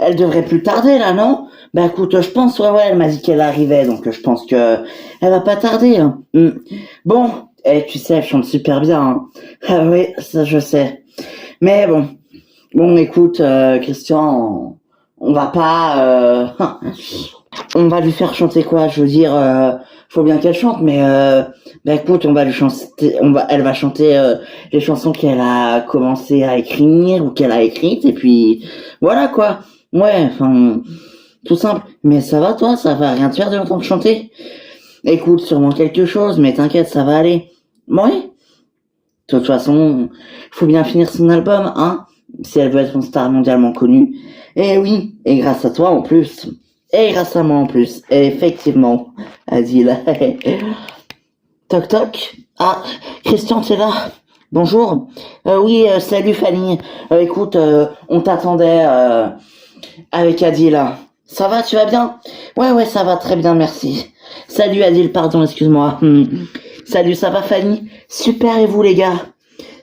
elle devrait plus tarder là, non? Bah écoute, je pense, ouais, elle m'a dit qu'elle arrivait, donc je pense que elle va pas tarder. Hein. Bon, tu sais, elle chante super bien. Hein. Ah oui, ça je sais. Mais bon, écoute, Christian, on va pas, on va lui faire chanter quoi? Je veux dire, faut bien qu'elle chante, mais bah écoute, on va lui chanter, elle va chanter les chansons qu'elle a commencé à écrire ou qu'elle a écrites, et puis voilà quoi. Ouais, enfin, tout simple. Mais ça va toi, ça va rien te faire de l'entendre chanter? Écoute, sûrement quelque chose, mais t'inquiète, ça va aller. Ouais. De toute façon, faut bien finir son album, hein, si elle veut être une star mondialement connue. Et oui, et grâce à toi en plus. Et grâce à moi en plus. Et effectivement, Adil. Toc toc. Ah, Christian, t'es là? Bonjour. Oui, salut Fanny. Écoute, on t'attendait avec Adil. Ça va, tu vas bien? Ouais, ça va très bien, merci. Salut Adil, pardon, excuse-moi. Salut, ça va Fanny? Super, et vous les gars?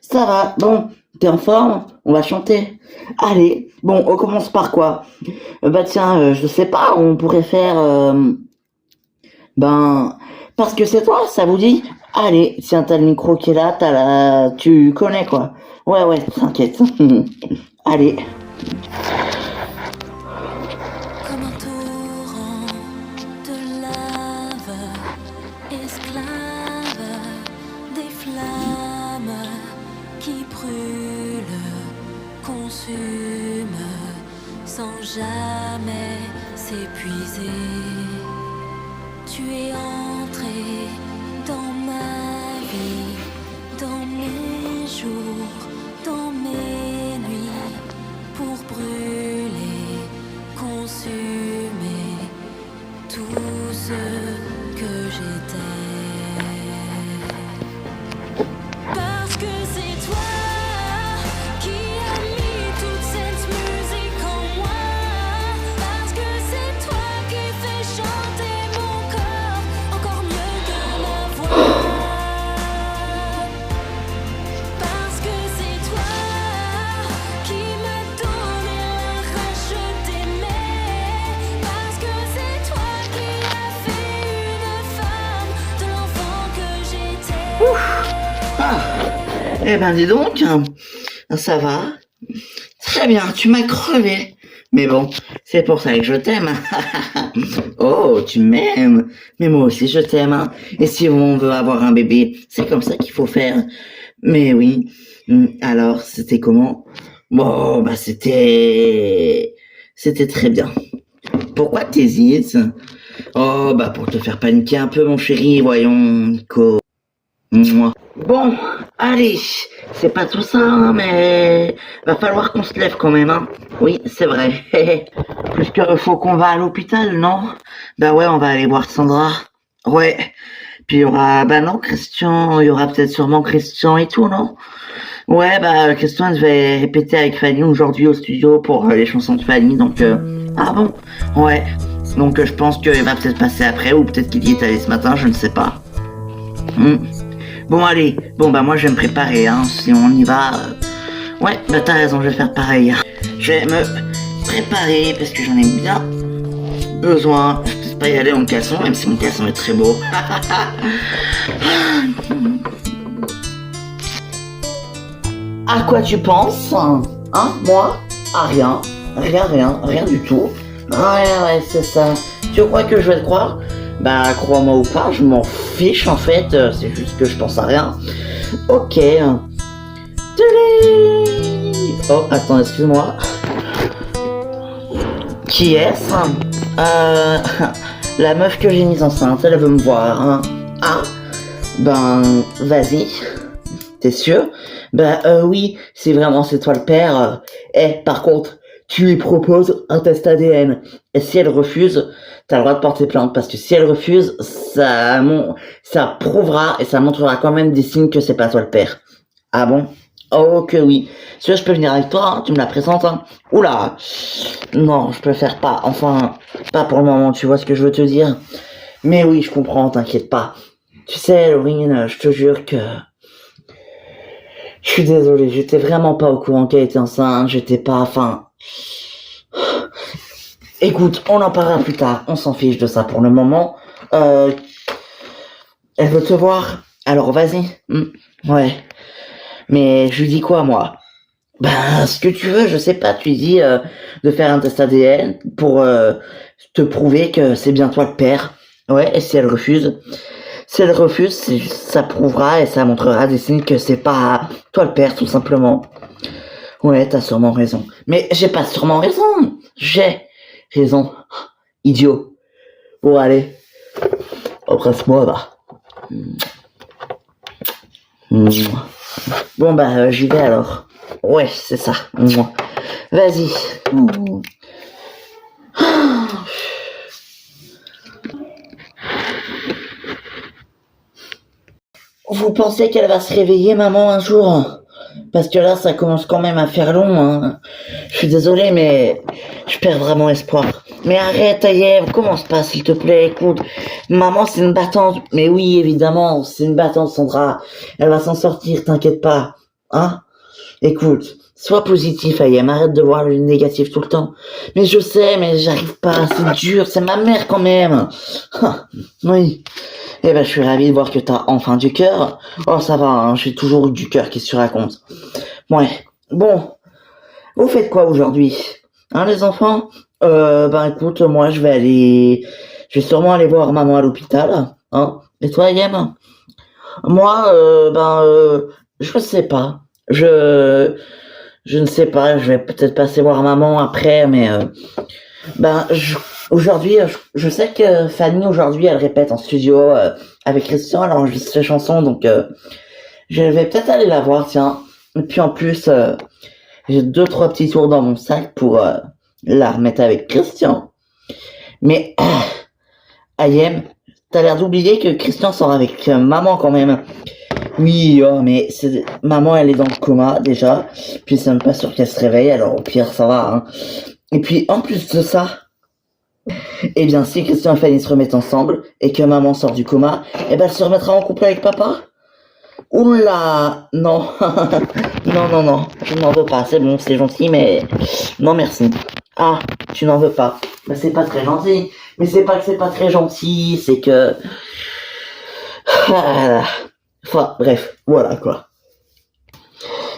Ça va, bon, t'es en forme? On va chanter. Allez, bon, on commence par quoi? Bah tiens, je sais pas, on pourrait faire... parce que c'est toi, ça vous dit? Allez, tiens, t'as le micro qui est là, tu connais quoi. Ouais, t'inquiète. Allez. Comme un torrent de lave, esclave des flammes qui brûlent, consument sans jamais s'épuiser. Tu es entré dans ma vie, dans mes jours, dans mes nuits, pour brûler, consumer tout ce que j'étais. Parce que c'est toi qui as mis toute cette musique en moi. Parce que c'est toi qui fais chanter mon corps encore mieux que ma voix. Parce que c'est toi qui m'a donné la rage d'aimer. Parce que c'est toi qui as fait une femme de l'enfant que j'étais. Ah, eh ben dis donc, ça va. Très bien, tu m'as crevé. Mais bon, c'est pour ça que je t'aime. Oh, tu m'aimes. Mais moi aussi je t'aime. Hein. Et si on veut avoir un bébé, c'est comme ça qu'il faut faire. Mais oui. Alors, c'était comment? Bon, bah c'était très bien. Pourquoi t'hésites? Oh, bah pour te faire paniquer un peu, mon chéri. Voyons, Nico. Mouah. Bon, allez, c'est pas tout ça, hein, mais va falloir qu'on se lève quand même, hein. Oui, c'est vrai. Plus que faut qu'on va à l'hôpital, non? Bah ouais, on va aller voir Sandra. Ouais. Puis il y aura, bah non, Christian, il y aura peut-être sûrement Christian et tout, non? Ouais, bah Christian devait répéter avec Fanny aujourd'hui au studio pour les chansons de Fanny, donc ah bon? Ouais. Donc je pense qu'il va peut-être passer après, ou peut-être qu'il y est allé ce matin, je ne sais pas. Bon allez, bah moi je vais me préparer, hein, si on y va. Ouais, bah t'as raison, je vais faire pareil. Je vais me préparer parce que j'en ai bien besoin. Je peux pas y aller en caleçon, même si mon caleçon est très beau. À quoi tu penses? Hein, moi? À rien. Rien du tout. Ouais, c'est ça. Tu crois que je vais te croire? Bah, crois-moi ou pas, je m'en fiche en fait, c'est juste que je pense à rien. Ok. Tadam! Oh, attends, excuse-moi. Qui est-ce? La meuf que j'ai mise enceinte, elle veut me voir. Hein. Ah, ben, vas-y. T'es sûr? Oui, si vraiment c'est toi le père. Par contre, tu lui proposes un test ADN. Et si elle refuse, t'as le droit de porter plainte. Parce que si elle refuse, ça prouvera et ça montrera quand même des signes que c'est pas toi le père. Ah bon? Oh que oui. Si tu veux, je peux venir avec toi, hein, tu me la présentes. Hein. Oula. Non, je préfère pas. Enfin, pas pour le moment, tu vois ce que je veux te dire. Mais oui, je comprends, t'inquiète pas. Tu sais, Laurine, je te jure que... Je suis désolée, j'étais vraiment pas au courant qu'elle était enceinte, j'étais pas, enfin... Écoute, on en parlera plus tard, on s'en fiche de ça pour le moment. Elle veut te voir, alors vas-y. Ouais. Mais je lui dis quoi, moi? Ben, ce que tu veux, je sais pas, tu lui dis de faire un test ADN pour te prouver que c'est bien toi le père. Ouais, et si elle refuse, ça prouvera et ça montrera des signes que c'est pas toi le père, tout simplement. Ouais, t'as sûrement raison. Mais j'ai pas sûrement raison. J'ai raison. Idiot. Bon, allez. Embrasse-moi, va. Bon, bah, j'y vais alors. Ouais, c'est ça. Vas-y. Vous pensez qu'elle va se réveiller, maman, un jour? Parce que là, ça commence quand même à faire long, hein. Je suis désolé, mais je perds vraiment espoir. Mais arrête, Ayem, commence pas, s'il te plaît, écoute. Maman, c'est une battante. Mais oui, évidemment, c'est une battante, Sandra. Elle va s'en sortir, t'inquiète pas. Hein? Écoute, sois positif, Ayem, arrête de voir le négatif tout le temps. Mais je sais, mais j'arrive pas, c'est dur, c'est ma mère quand même. Oui. Eh ben, je suis ravi de voir que t'as enfin du cœur. Oh, ça va, hein, j'ai toujours eu du cœur, qu'est-ce que tu racontes? Ouais. Bon. Vous faites quoi aujourd'hui? Hein, les enfants? Ben, écoute, moi, je vais sûrement aller voir maman à l'hôpital. Hein? Et toi, Ayem? Moi, je sais pas. Je ne sais pas, je vais peut-être passer voir maman après, mais, aujourd'hui, je sais que Fanny, aujourd'hui, elle répète en studio avec Christian, elle enregistre ses chansons, donc je vais peut-être aller la voir, tiens. Et puis en plus, j'ai 2-3 petits tours dans mon sac pour la remettre avec Christian. Mais, Ayem, t'as l'air d'oublier que Christian sort avec maman quand même. Oui, oh, mais maman, elle est dans le coma déjà, puis c'est même pas sûr qu'elle se réveille, alors au pire, ça va, hein. Et puis, en plus de ça, eh bien, si Christian et Fanny se remettent ensemble et que maman sort du coma, eh ben, elle se remettra en couple avec papa? Oula, non, non, je n'en veux pas, c'est bon, c'est gentil, mais non merci. Ah, tu n'en veux pas. Bah, c'est pas très gentil. Mais c'est pas que c'est pas très gentil, c'est que... Enfin, bref, voilà quoi.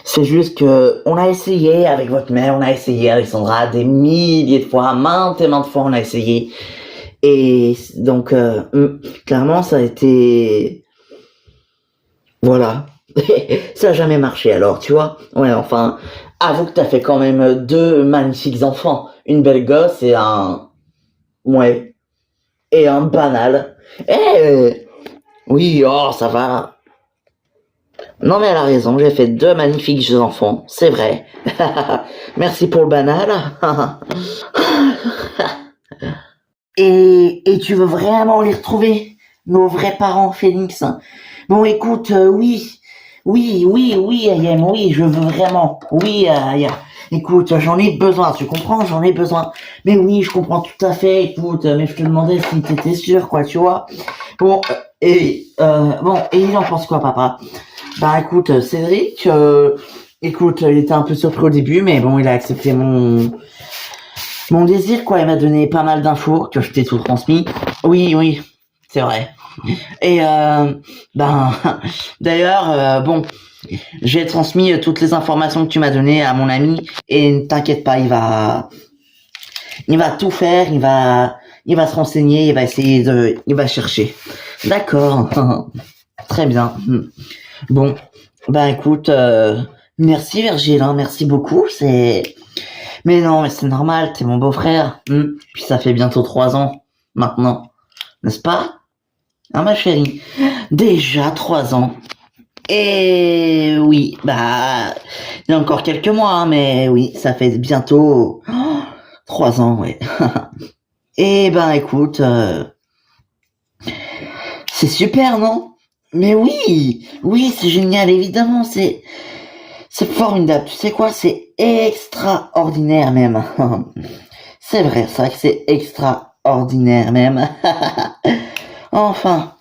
C'est juste que on a essayé avec votre mère, on a essayé avec Sandra des milliers de fois, maintes et maintes fois on a essayé. Et donc, clairement, ça a été... Voilà. Ça a jamais marché alors, tu vois. Ouais, enfin, avoue que t'as fait quand même 2 magnifiques enfants. Une belle gosse et un... Ouais. Et un banal. Oui, oh, ça va. Non mais elle a raison, j'ai fait 2 magnifiques enfants, c'est vrai. Merci pour le banal. Et tu veux vraiment les retrouver, nos vrais parents, Félix? Bon écoute, oui, Ayem, oui, je veux vraiment. Oui, écoute, j'en ai besoin, tu comprends, j'en ai besoin. Mais oui, je comprends tout à fait, écoute, mais je te demandais si t'étais sûr, quoi, tu vois. Bon, et il en pense quoi, papa? Bah écoute, Cédric, écoute, il était un peu surpris au début, mais bon, il a accepté mon désir, quoi. Il m'a donné pas mal d'infos que je t'ai tout transmis. Oui, c'est vrai. Et d'ailleurs, j'ai transmis toutes les informations que tu m'as données à mon ami et ne t'inquiète pas, il va tout faire, il va se renseigner, il va chercher. D'accord. Très bien. Bon, écoute, merci Virgile, hein, merci beaucoup, mais non, mais c'est normal, t'es mon beau-frère, puis ça fait bientôt 3 ans, maintenant, n'est-ce pas? Hein, ma chérie? Déjà 3 ans. Et oui, il y a encore quelques mois, hein, mais oui, ça fait bientôt 3 ans, ouais. Et écoute, c'est super, non? Mais oui, c'est génial, évidemment, c'est formidable. Tu sais quoi, c'est extraordinaire même. C'est vrai, c'est vrai que c'est extraordinaire même. Enfin.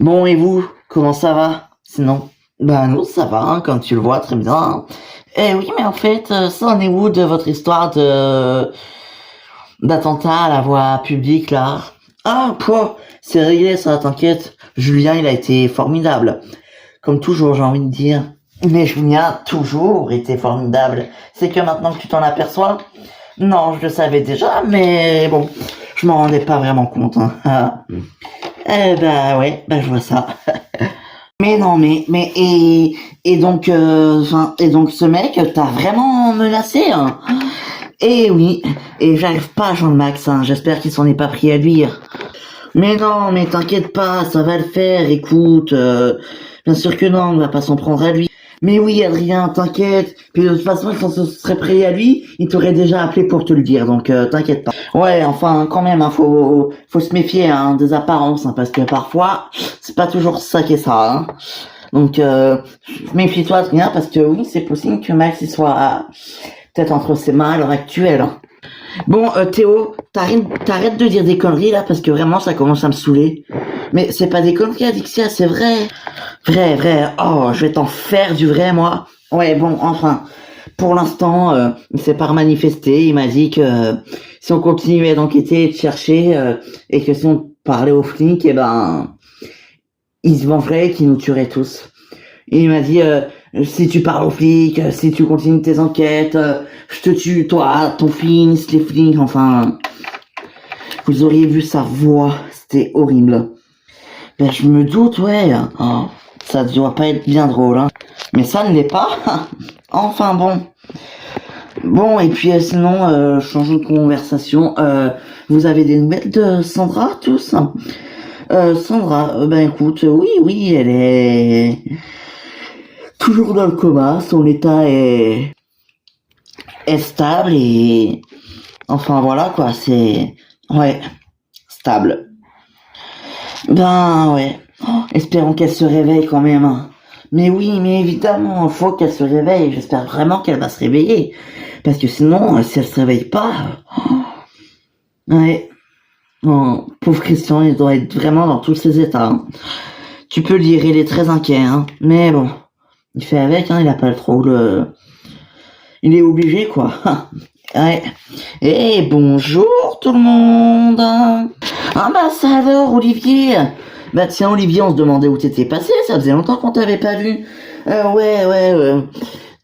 Bon, et vous, comment ça va? Sinon, nous, ça va, hein, comme tu le vois, très bien. Eh oui, mais en fait, ça en est où de votre histoire d'attentat à la voie publique, là. Ah, quoi, c'est réglé, ça, t'inquiète. Julien, il a été formidable. Comme toujours, j'ai envie de dire. Mais Julien a toujours été formidable. C'est que maintenant que tu t'en aperçois, non, je le savais déjà, mais bon, je m'en rendais pas vraiment compte. Hein. Eh ben ouais, ben je vois ça. Mais non, mais et donc, ce mec t'a vraiment menacé, hein. Eh oui, et j'arrive pas à joindre Max, hein. J'espère qu'il s'en est pas pris à lui. Mais non, mais t'inquiète pas, ça va le faire. Écoute, bien sûr que non, on va pas s'en prendre à lui. Mais oui, Adrien, t'inquiète. Puis de toute façon, si on se serait pris à lui, il t'aurait déjà appelé pour te le dire, donc t'inquiète pas. Ouais, enfin, quand même, hein, faut se méfier hein, des apparences, hein, parce que parfois, c'est pas toujours ça qui est ça. Hein. Donc, méfie-toi, Adrien, parce que oui, c'est possible que Max il soit peut-être entre ses mains à l'heure actuelle. Hein. Bon, Théo, t'arrêtes de dire des conneries là, parce que vraiment, ça commence à me saouler. Mais c'est pas des conneries, Adixia, c'est vrai. Vrai. Oh, je vais t'en faire du vrai, moi. Ouais, bon, enfin, pour l'instant, il s'est pas manifesté. Il m'a dit que si on continuait d'enquêter et de chercher, et que si on parlait aux flics, eh ben, il se vengerait et qu'il nous tuerait tous. Et il m'a dit, si tu parles aux flics, si tu continues tes enquêtes, je te tue, toi, ton fils, les flics, enfin... Vous auriez vu sa voix, c'était horrible. Ben, je me doute, ouais. Oh, ça doit pas être bien drôle, hein. Mais ça ne l'est pas. Enfin bon. Bon, et puis sinon, changeons de conversation. Vous avez des nouvelles de Sandra, tous? Sandra, ben écoute, oui, elle est toujours dans le coma. Son état est stable et... Enfin voilà, quoi, c'est... Ouais, stable. Ben ouais, espérons qu'elle se réveille quand même. Hein. Mais oui, mais évidemment, faut qu'elle se réveille. J'espère vraiment qu'elle va se réveiller. Parce que sinon, si elle se réveille pas... Ouais. Bon, pauvre Christian, il doit être vraiment dans tous ses états. Hein. Tu peux le dire, il est très inquiet. Hein. Mais bon, il fait avec, hein, il a pas trop le... Il est obligé, quoi. Ouais. Et bonjour tout le monde. Ah bah ça alors Olivier. Bah tiens Olivier, on se demandait où t'étais passé, ça faisait longtemps qu'on t'avait pas vu. Ouais.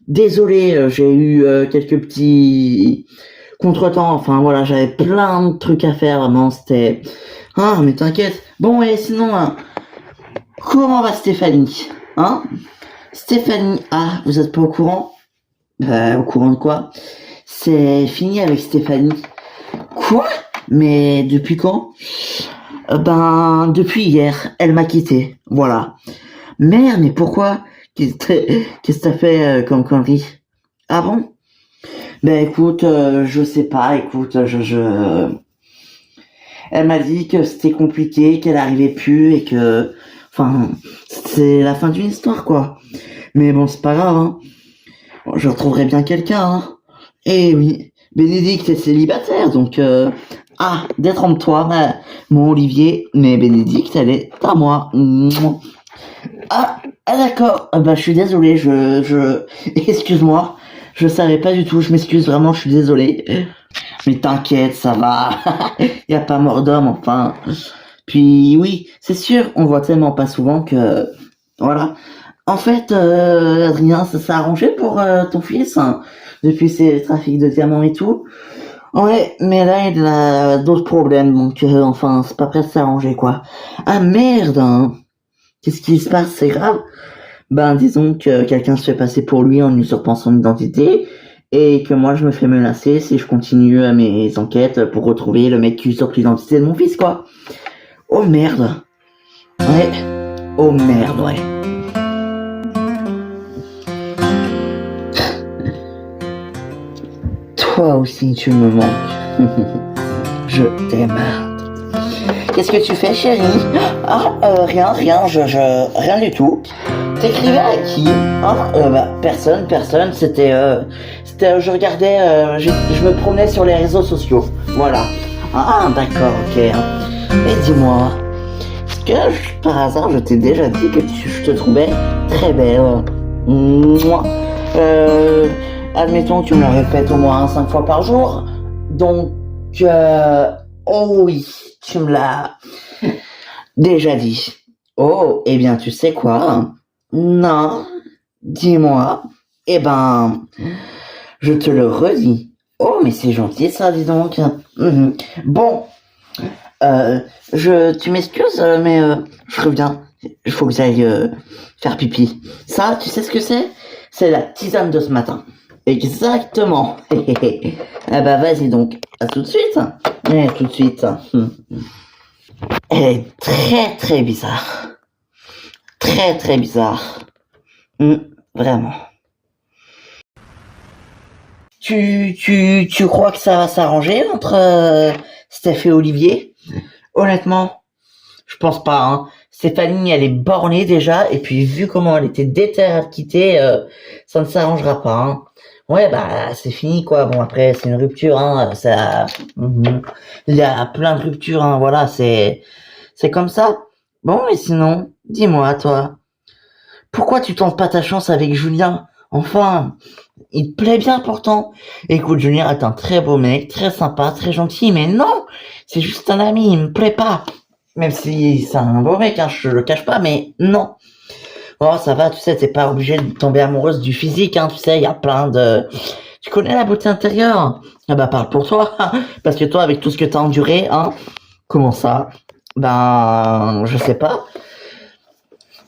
Désolé, j'ai eu quelques petits contretemps, enfin voilà, j'avais plein de trucs à faire, vraiment, c'était... Ah mais t'inquiète. Bon et sinon, comment va Stéphanie? Hein? Stéphanie, ah, vous êtes pas au courant? Au courant de quoi? C'est fini avec Stéphanie. Quoi? Mais depuis quand? Ben, depuis hier. Elle m'a quitté. Voilà. Merde, mais pourquoi? Qu'est-ce que t'as fait comme connerie? Ah bon? Ben écoute, je sais pas, écoute, Elle m'a dit que c'était compliqué, qu'elle arrivait plus et que... Enfin, c'est la fin d'une histoire, quoi. Mais bon, c'est pas grave, hein. Je retrouverai bien quelqu'un, hein. Eh oui, Bénédicte est célibataire, donc... détrompe-toi, mon Olivier, mais Bénédicte, elle est à moi. Ah d'accord, bah je suis désolé, excuse-moi, je savais pas du tout, je m'excuse vraiment, je suis désolé. Mais t'inquiète, ça va, y a pas mort d'homme, enfin. Puis oui, c'est sûr, on voit tellement pas souvent que... Voilà. En fait, Adrien, ça s'est arrangé pour ton fils, hein, depuis ses trafics de diamants et tout. Ouais, mais là, il a d'autres problèmes, donc enfin, c'est pas prêt de s'arranger, quoi. Ah merde, hein. Qu'est-ce qui se passe, c'est grave? Ben, disons que quelqu'un se fait passer pour lui en usurpant son identité, et que moi, je me fais menacer si je continue mes enquêtes pour retrouver le mec qui usurpe l'identité de mon fils, quoi. Oh merde. Ouais. Oh merde, ouais. Toi aussi, tu me manques. Je t'aime. Qu'est-ce que tu fais, chérie? Ah, rien, rien du tout. T'écrivais à qui? Personne, c'était, je regardais, je me promenais sur les réseaux sociaux, voilà. Ah, d'accord, ok. Et dis-moi, est-ce que, par hasard, je t'ai déjà dit que je te trouvais très belle? Moi, admettons que tu me le répètes au moins 5 fois par jour, donc Oh oui, tu me l'as déjà dit. Oh, eh bien, tu sais quoi? Non, dis-moi. Eh ben, je te le redis. Oh, mais c'est gentil ça, dis donc. Mhm. Bon, tu m'excuses, mais je reviens. Il faut que j'aille faire pipi. Ça, tu sais ce que c'est? C'est la tisane de ce matin. Exactement. Ah bah vas-y donc. À tout de suite. Tout de suite. Elle est très très bizarre. Très très bizarre. Vraiment. Tu crois que ça va s'arranger entre Steph et Olivier? Honnêtement, je pense pas, hein. Stéphanie, elle est bornée déjà, et puis vu comment elle était déterre à le quitter, ça ne s'arrangera pas, hein. Ouais, bah, c'est fini, quoi. Bon, après, c'est une rupture, hein, ça, il y a plein de ruptures, hein, voilà, c'est comme ça. Bon, et sinon, dis-moi, toi, pourquoi tu tentes pas ta chance avec Julien? Enfin, il te plaît bien pourtant. Écoute, Julien est un très beau mec, très sympa, très gentil, mais non, c'est juste un ami, il me plaît pas. Même si c'est un beau mec, hein, je le cache pas, mais non. Oh, ça va, tu sais, t'es pas obligé de tomber amoureuse du physique, hein, tu sais, il y a plein de... Tu connais la beauté intérieure? Ah bah, parle pour toi, parce que toi, avec tout ce que t'as enduré, hein, comment ça? Ben, je sais pas.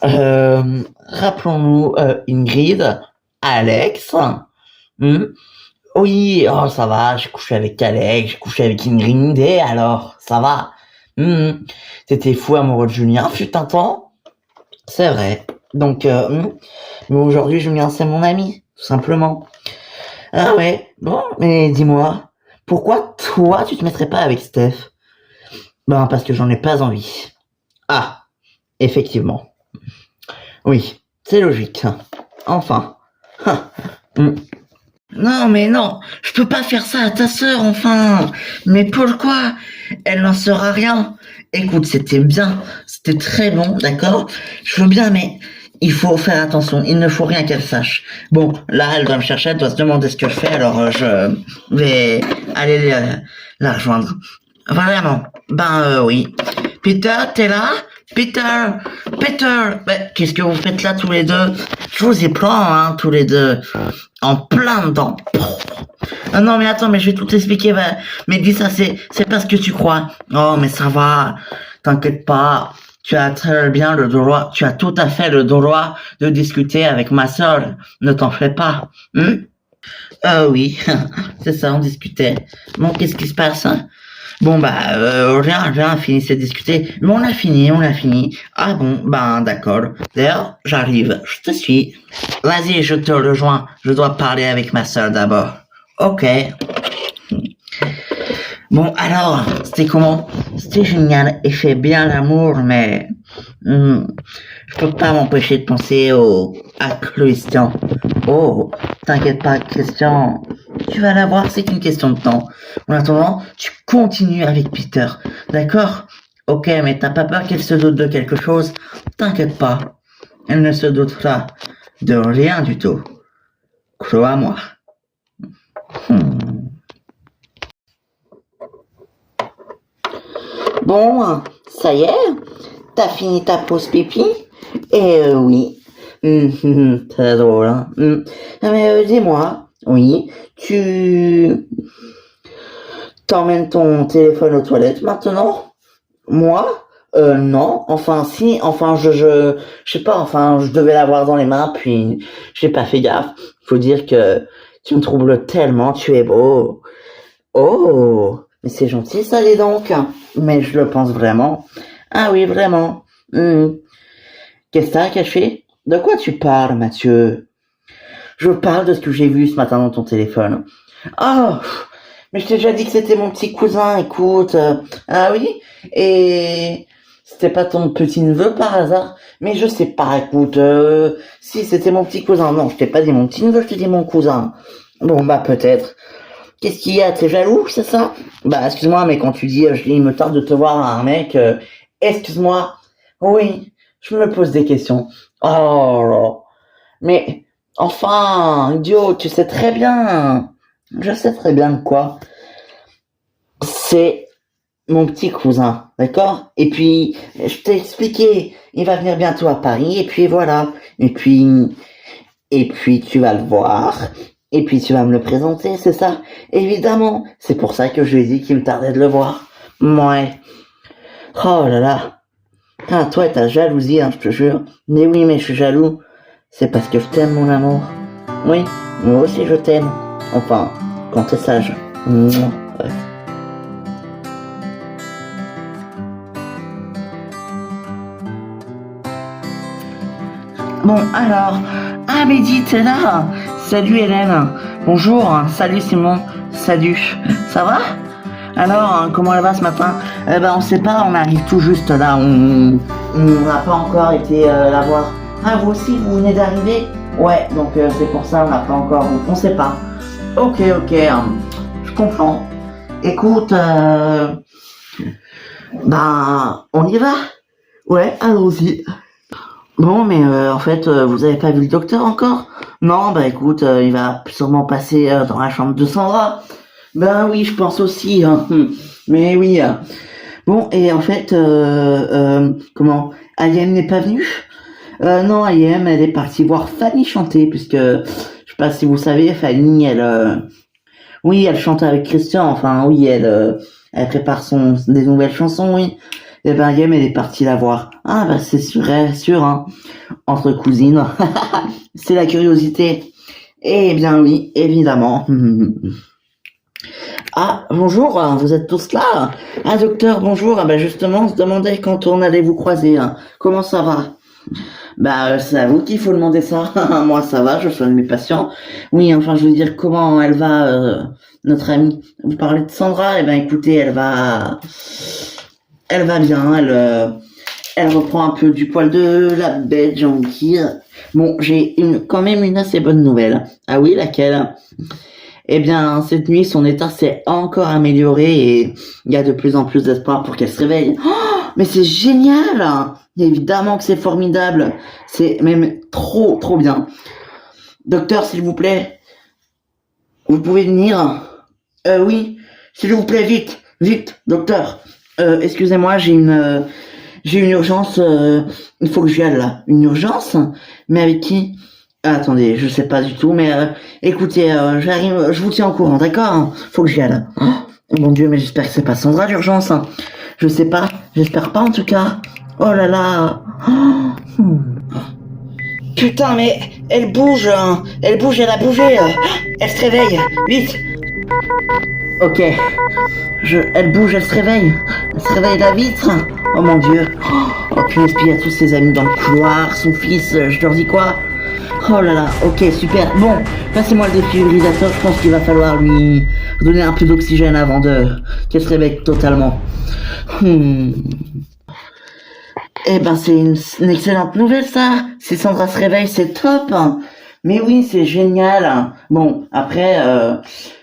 Rappelons-nous Ingrid, Alex. Oui, oh ça va, j'ai couché avec Alex, j'ai couché avec Ingrid, et alors, ça va. T'étais fou amoureux de Julien, fut un temps. C'est vrai. Donc, mais aujourd'hui, Julien, c'est mon ami, tout simplement. Ah ouais, bon, mais dis-moi, pourquoi toi, tu te mettrais pas avec Steph? Ben, parce que j'en ai pas envie. Ah, effectivement. Oui, c'est logique. Enfin. Non, mais non, je peux pas faire ça à ta sœur, enfin. Mais pourquoi? Elle n'en saura rien. Écoute, c'était bien, c'était très bon, d'accord? Je veux bien, mais il faut faire attention, il ne faut rien qu'elle sache. Bon, là, elle doit me chercher, elle doit se demander ce que je fais, alors je vais aller la rejoindre. Vraiment, ben oui. Peter, t'es là? Peter, ben, qu'est-ce que vous faites là tous les deux? Je vous ai plaint, hein, tous les deux. En plein dedans. Ah non, mais attends, mais je vais tout t'expliquer, mais dis ça, c'est pas ce que tu crois. Oh, mais ça va, t'inquiète pas. Tu as très bien le droit, tu as tout à fait le droit de discuter avec ma sœur. Ne t'en fais pas. Oui, c'est ça, on discutait. Bon, qu'est-ce qui se passe, hein? Bon, bah, rien, finissez de discuter. Mais on a fini. Ah bon, ben, d'accord. D'ailleurs, j'arrive, je te suis. Vas-y, je te rejoins. Je dois parler avec ma sœur d'abord. Ok. Bon, alors, c'était comment? C'était génial et fait bien l'amour, mais je peux pas m'empêcher de penser à Christian. Oh, t'inquiète pas, Christian, tu vas la voir, c'est qu'une question de temps. En attendant, tu continues avec Peter, d'accord? Ok, mais t'as pas peur qu'elle se doute de quelque chose? T'inquiète pas, elle ne se doutera de rien du tout. Crois-moi. Bon, ça y est, t'as fini ta pause pipi? Et oui. Très drôle, hein. Mais dis-moi, oui, tu t'emmènes ton téléphone aux toilettes maintenant? Moi? Non. Enfin, si. Enfin, je sais pas. Enfin, je devais l'avoir dans les mains, puis j'ai pas fait gaffe. Faut dire que tu me troubles tellement. Tu es beau. Oh, mais c'est gentil ça, dis donc. Mais je le pense vraiment. Ah oui, vraiment. Qu'est-ce que t'as caché? De quoi tu parles, Mathieu? Je parle de ce que j'ai vu ce matin dans ton téléphone. Oh, mais je t'ai déjà dit que c'était mon petit cousin, écoute. Ah oui? Et c'était pas ton petit-neveu par hasard? Mais je sais pas, écoute. Si, c'était mon petit cousin. Non, je t'ai pas dit mon petit-neveu, je t'ai dit mon cousin. Bon, bah peut-être. Qu'est-ce qu'il y a? T'es jaloux, c'est ça? Bah, excuse-moi, mais quand tu dis, il me tarde de te voir un mec, excuse-moi. Oui, je me pose des questions. Oh là. Mais, enfin, idiot, tu sais très bien. Je sais très bien quoi. c'est mon petit cousin, d'accord? Et puis, je t'ai expliqué, il va venir bientôt à Paris, et puis voilà. Et puis tu vas le voir, et puis tu vas me le présenter, c'est ça? Évidemment, c'est pour ça que je lui ai dit qu'il me tardait de le voir. Ouais. Oh là là. Ah, toi, t'as jalousie, hein, je te jure. Mais oui, mais je suis jaloux. C'est parce que je t'aime, mon amour. Oui, moi aussi je t'aime. Enfin, quand t'es sage. Mouah. Ouais. Bon, alors, ah, Mehdi, t'es là? Salut Hélène. Bonjour, salut Simon. Salut. Ça va? Alors, comment elle va ce matin? On sait pas, on arrive tout juste là. On n'a pas encore été la voir. Ah, vous aussi, vous venez d'arriver? Ouais, donc c'est pour ça, on n'a pas encore. On sait pas. Ok, je comprends. Écoute, on y va? Ouais, allons-y. Bon, mais en fait, vous avez pas vu le docteur encore? Non, écoute, il va sûrement passer dans la chambre de Sandra. Ben oui, je pense aussi. Hein. Mais oui. Bon, et en fait, comment? Ayem n'est pas venue? Non, Ayem, elle est partie voir Fanny chanter, puisque, je sais pas si vous savez, Fanny, oui, elle chante avec Christian, enfin, oui, elle prépare des nouvelles chansons, oui. Et Ayem, elle est partie la voir. Ah, c'est sûr, hein. Entre cousines. C'est la curiosité. Eh bien oui, évidemment. Ah, bonjour, vous êtes tous là? Ah, docteur, bonjour. Justement, on se demandait quand on allait vous croiser. Hein. Comment ça va? C'est à vous qu'il faut demander ça. Moi, ça va, je soigne mes patients. Oui, enfin, je veux dire, comment elle va, notre amie? Vous parlez de Sandra? Écoutez, elle va bien. Elle reprend un peu du poil de la bête, j'ai envie de dire. Bon, j'ai quand même une assez bonne nouvelle. Ah oui, laquelle? Cette nuit, son état s'est encore amélioré et il y a de plus en plus d'espoir pour qu'elle se réveille. Oh, mais c'est génial! Évidemment que c'est formidable. C'est même trop, trop bien. Docteur, s'il vous plaît, vous pouvez venir? Oui, s'il vous plaît, vite, docteur. Excusez-moi, j'ai une urgence, il faut que je vienne là. Une urgence? Mais avec qui? Ah, attendez, je sais pas du tout, mais écoutez, j'arrive, je vous tiens au courant, d'accord? Faut que j'y aille. Oh, mon Dieu, mais j'espère que c'est pas Sandra l'urgence. Hein. Je sais pas, j'espère pas en tout cas. Oh là là. Oh. Putain, mais elle bouge, hein. Elle a bougé. Elle se réveille, vite. Ok, elle bouge, elle se réveille la vitre. Oh mon Dieu. Oh punaise, puis il y a tous ses amis dans le couloir, son fils, je leur dis quoi? Oh là là, ok, super. Bon, passez-moi le défibrillateur, je pense qu'il va falloir lui donner un peu d'oxygène avant qu'elle se réveille totalement. C'est une excellente nouvelle ça. Si Sandra se réveille, c'est top. Mais oui, c'est génial. Bon, après,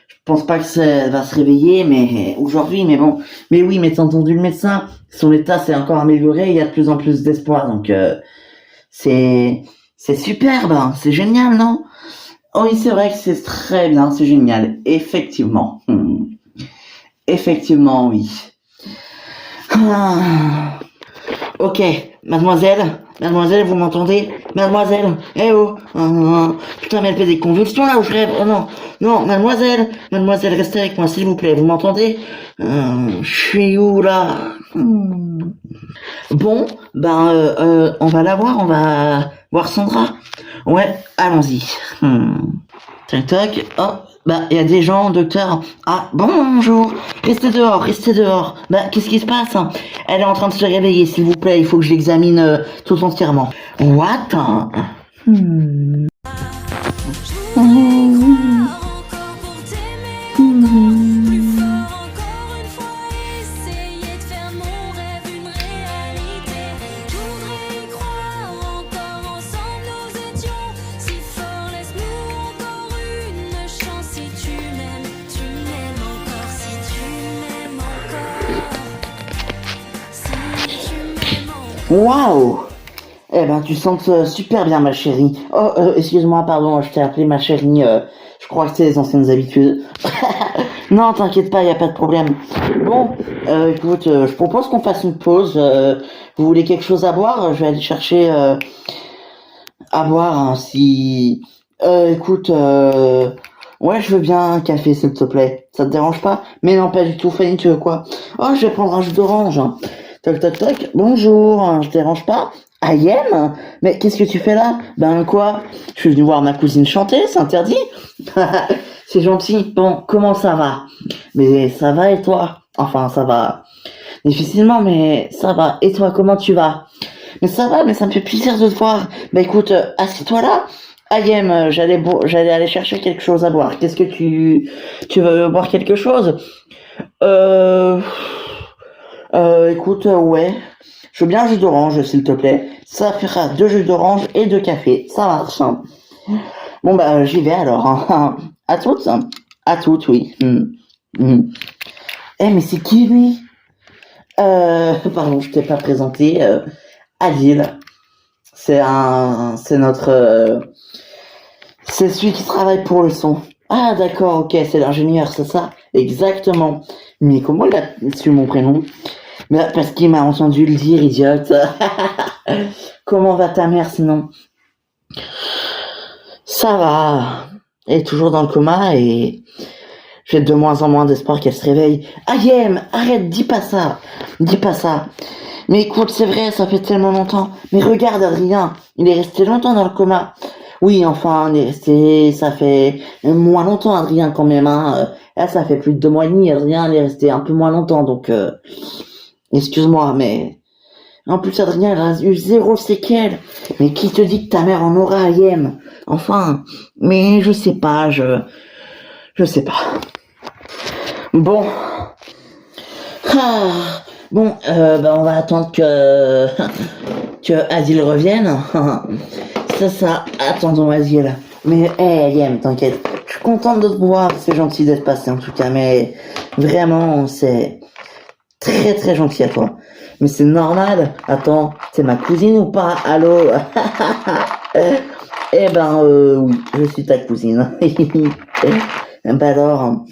je pense pas que ça va se réveiller, mais aujourd'hui, mais bon. Mais oui, mais t'as entendu le médecin, son état s'est encore amélioré, il y a de plus en plus d'espoir, donc c'est superbe, c'est génial, non? Oh oui, c'est vrai que c'est très bien, c'est génial, effectivement. Effectivement, oui. Ah. Ok, mademoiselle, vous m'entendez? Mademoiselle, eh oh, putain, mais elle fait des convulsions là où je rêve. Oh non, mademoiselle, restez avec moi s'il vous plaît, vous m'entendez? Je suis où là? Bon, on va la voir, on va voir Sandra. Ouais, allons-y. Tac tac, oh. Il y a des gens, docteur. Ah, bonjour. Restez dehors. Qu'est-ce qui se passe? Elle est en train de se réveiller, s'il vous plaît. Il faut que je l'examine tout entièrement. What? Encore pour t'aimer plus fort, encore une fois, essayer de faire mon rêve une réalité. Je voudrais y croire encore ensemble, nous étions si forts. Laisse-nous encore une chance. Si tu m'aimes encore. Si tu m'aimes encore. Waouh! Tu sens super bien, ma chérie. Oh, excuse-moi, pardon, je t'ai appelé ma chérie. Je crois que c'est les anciennes habitudes. Non, t'inquiète pas, y a pas de problème. Bon, écoute, je propose qu'on fasse une pause. Vous voulez quelque chose à boire? Je vais aller chercher à boire, hein, si... écoute, ouais, je veux bien un café, s'il te plaît. Ça te dérange pas? Mais non, pas du tout. Fanny, tu veux quoi? Oh, je vais prendre un jus d'orange, hein. Toc, toc, toc. Bonjour, hein, je te dérange pas? Ayem? Mais qu'est-ce que tu fais là? Ben quoi? Je suis venu voir ma cousine chanter, c'est interdit? C'est gentil. Bon, comment ça va? Mais ça va et toi? Enfin, ça va difficilement, mais ça va. Et toi, comment tu vas? Mais ça va, mais ça me fait plaisir de te voir. Bah écoute, assieds-toi là. Ayem, j'allais aller chercher quelque chose à boire. Qu'est-ce que tu veux boire quelque chose? Euh, écoute, ouais. Je veux bien un jus d'orange, s'il te plaît. Ça fera 2 jus d'orange et 2 cafés. Ça marche, hein. Bon, bah, j'y vais alors, hein. À toutes, hein. À toutes, oui. Eh, mais c'est qui, lui? Pardon, je t'ai pas présenté. Adil. C'est notre, c'est celui qui travaille pour le son. Ah, d'accord, ok, c'est l'ingénieur, c'est ça? Exactement. Mais comment il a su mon prénom? Mais parce qu'il m'a entendu le dire, idiote. Comment va ta mère sinon? Ça va. Elle est toujours dans le coma et j'ai de moins en moins d'espoir qu'elle se réveille. Ayem, arrête, dis pas ça. Dis pas ça. Mais écoute, c'est vrai, ça fait tellement longtemps. Mais regarde Adrien, il est resté longtemps dans le coma. Oui, enfin, il est resté, ça fait moins longtemps Adrien quand même, hein. Là, ça fait plus de 2 mois et demi, Adrien, il est resté un peu moins longtemps, donc excuse-moi, mais... En plus, Adrien, il a eu 0 séquelles. Mais qui te dit que ta mère en aura, Ayem? Enfin, mais je sais pas, je sais pas. Bon. Ah. Bon, bah on va attendre que Adil revienne. Ça, attendons Adil. Mais, Ayem, t'inquiète. Je suis contente de te voir, c'est gentil d'être passé en tout cas, mais vraiment, c'est très très gentil à toi. Mais c'est normal. Attends, t'es ma cousine ou pas? Allô? Eh ben, oui, je suis ta cousine. Bah alors.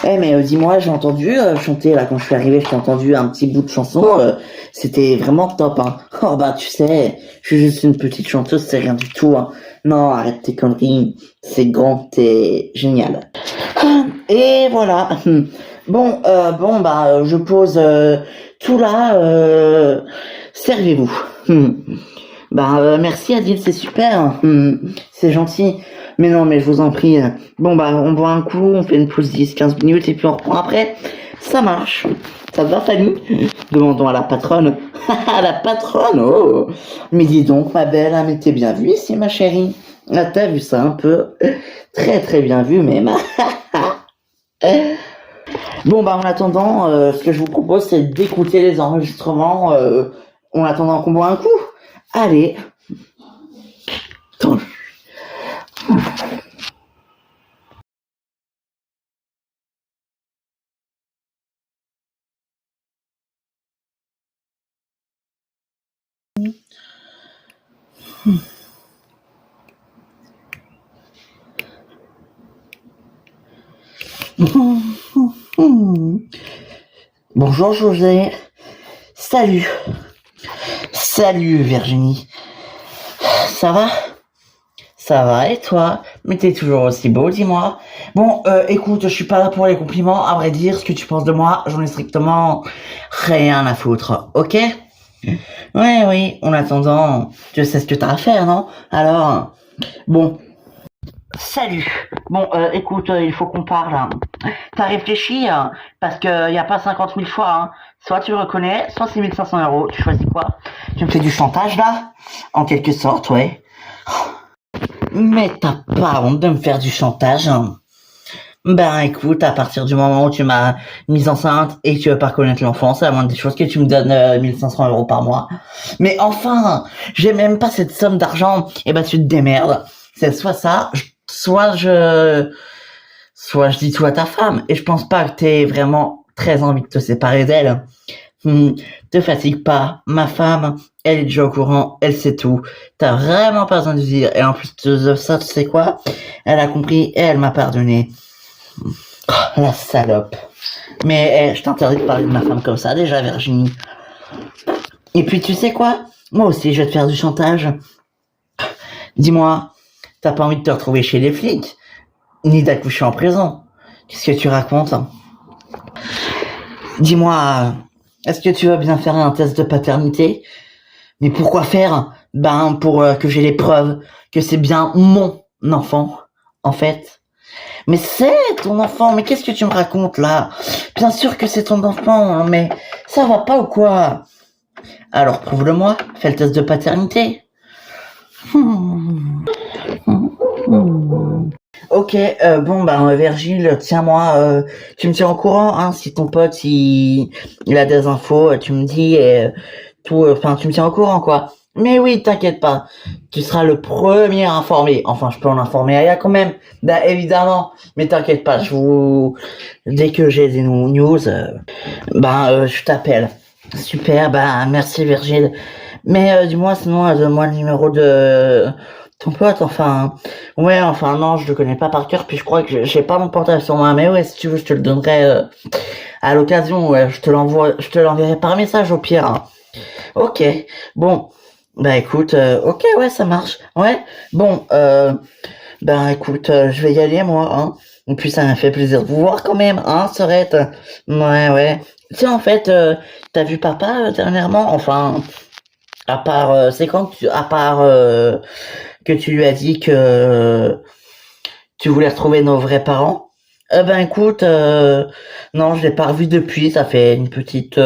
Eh mais dis-moi, j'ai entendu chanter là quand je suis arrivé, j'ai entendu un petit bout de chanson, c'était vraiment top, hein. Oh bah tu sais, je suis juste une petite chanteuse, c'est rien du tout, hein. Non, arrête tes conneries, c'est grand, t'es génial. Et voilà. Bon, bah je pose tout là, servez-vous. Bah merci Adil, c'est super, c'est gentil. Mais non, mais je vous en prie. Bon, bah, on boit un coup, on fait une pause 10-15 minutes et puis on reprend après. Ça marche. Ça te va, Fanny? Demandons à la patronne. À la patronne, oh! Mais dis donc, ma belle, hein, mais t'es bien vue ici, ma chérie. Ah, t'as vu ça un peu? Très, très bien vu, même. Bon, bah, en attendant, ce que je vous propose, c'est d'écouter les enregistrements en attendant qu'on boit un coup. Allez. Attends. Bonjour José. Salut. Salut Virginie. Ça va? Ça va et toi? Mais t'es toujours aussi beau, dis-moi. Bon, écoute, je suis pas là pour les compliments. À vrai dire, ce que tu penses de moi, j'en ai strictement rien à foutre, ok? Ouais, oui, en attendant, tu sais ce que t'as à faire, non? Alors, bon. Salut. Bon, écoute, il faut qu'on parle, hein. T'as réfléchi, hein, parce que y a pas 50 000 choix, hein. Soit tu le reconnais, soit c'est 1500 €. Tu choisis quoi? Tu me fais du chantage, là? En quelque sorte, ouais. Mais t'as pas honte de me faire du chantage, hein? Ben écoute, à partir du moment où tu m'as mise enceinte et que tu veux pas reconnaître l'enfant, c'est la moindre des choses que tu me donnes 1500 € par mois. Mais enfin, j'ai même pas cette somme d'argent. Et ben tu te démerdes. C'est soit ça, soit je dis tout à ta femme. Et je pense pas que t'aies vraiment très envie de te séparer d'elle. Te fatigue pas, ma femme, elle est déjà au courant, elle sait tout. T'as vraiment pas besoin de dire. Et en plus de ça, tu sais quoi? Elle a compris et elle m'a pardonné. Oh, la salope. Mais je t'interdis de parler de ma femme comme ça déjà, Virginie. Et puis tu sais quoi? Moi aussi, je vais te faire du chantage. Dis-moi, t'as pas envie de te retrouver chez les flics, ni d'accoucher en prison. Qu'est-ce que tu racontes? Dis-moi, est-ce que tu veux bien faire un test de paternité? Mais pourquoi faire? Ben, pour que j'ai les preuves que c'est bien mon enfant, en fait. Mais c'est ton enfant, mais qu'est-ce que tu me racontes là? Bien sûr que c'est ton enfant, mais ça va pas ou quoi? Alors prouve-le-moi, fais le test de paternité. Ok, bon ben Virgile, tiens-moi, tu me tiens au courant, hein, si ton pote il a des infos, tu me dis et tout, enfin tu me tiens au courant quoi. Mais oui, t'inquiète pas, tu seras le premier informé. Enfin, je peux en informer Aya quand même, bah évidemment. Mais t'inquiète pas, dès que j'ai des news, je t'appelle. Super, merci Virgile. Mais dis-moi sinon, donne-moi le numéro de ton pote, enfin, ouais, enfin non, je le connais pas par cœur, puis je crois que j'ai pas mon portable sur moi, mais ouais, si tu veux, je te le donnerai à l'occasion, ouais, je te l'enverrai par message au pire. Hein. Ok, bon, écoute, ok, ouais, ça marche, ouais, bon, écoute, je vais y aller moi, hein, et puis ça m'a fait plaisir de vous voir quand même, hein, Sorette, ouais, tu sais, en fait, t'as vu papa dernièrement, enfin, à part, c'est quand à part que tu lui as dit que tu voulais retrouver nos vrais parents. Écoute, non, je l'ai pas revu depuis, ça fait une petite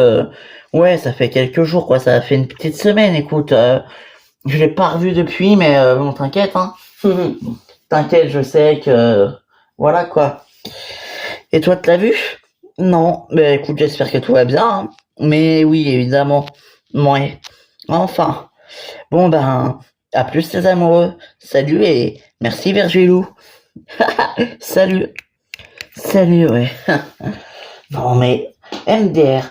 ouais, ça fait quelques jours quoi, ça fait une petite semaine, écoute, je l'ai pas revu depuis mais bon, t'inquiète hein. T'inquiète, je sais que voilà quoi. Et toi, tu l'as vu? Non, mais écoute, j'espère que tout va bien. Hein. Mais oui, évidemment. Ouais. Enfin. Bon à plus les amoureux. Salut et merci Virgilou. Salut. Salut, ouais. Non mais MDR,